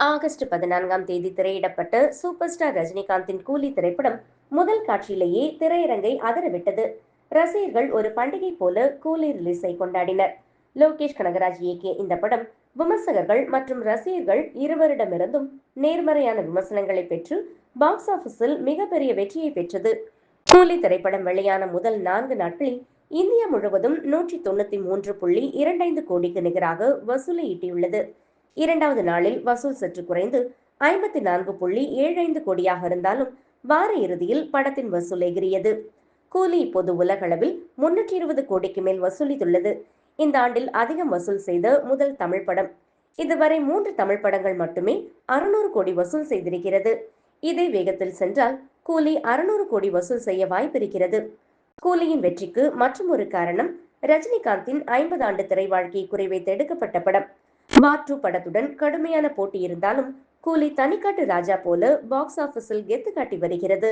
August 14ஆம் தேதி திரையிடப்பட்ட super star ரஜினிகாந்தின் கூலி திரைப்படம் முதல் காட்சியிலேயே திரையரங்கை அதரவிட்டது. ரசிகர்கள் ஒரு பண்டிகை போல கூலி ரிலீஸை கொண்டாடினர். லோகேஷ் கனகராஜ் இயக்கிய இந்த படம் விமர்சகர்கள் மற்றும் ரசிகர்கள் இருவரிடமிருந்தும் நேர்மறையான விமர்சனங்களை பெற்று பாக்ஸ் ஆபீஸில் மிகப்பெரிய வெற்றியை பெற்றது. கூலி திரைப்படம் வெளியான முதல் 4 நாட்களில் இந்தியா முழுவதும் 193.25 கோடிக்கு நிகராக வசூலை ஈட்டியுள்ளது. இரண்டாவது நாளில் வசூல் சற்று குறைந்து 54.75 கோடியாக இருந்தாலும் வார இறுதியில் படத்தின் வசூல் எகிரியது. கூலி இப்போது உலகளவில் 320 கோடிக்கு மேல் வசூலித்துள்ளது. இந்த ஆண்டில் அதிகம் வசூல் செய்த முதல் தமிழ் படம். இதுவரை 3 தமிழ் படங்கள் மட்டுமே 600 கோடி வசூல் செய்திருக்கிறது. இதே வேகத்தில் சென்றால் கூலி 600 கோடி வசூல் செய்ய வாய்ப்பிருக்கிறது. கூலியின் வெற்றிக்கு மற்றும் ஒரு காரணம் ரஜினிகாந்தின் 50 ஆண்டு திரை வாழ்க்கையை குறிவைத்து எடுக்கப்பட்ட படம். வார் 2 படத்துடன் கடுமையான போட்டி இருந்தாலும் கூலி தனிக்காட்டு ராஜா போல பாக்ஸ் ஆபீஸில் கெத்து காட்டி வருகிறது.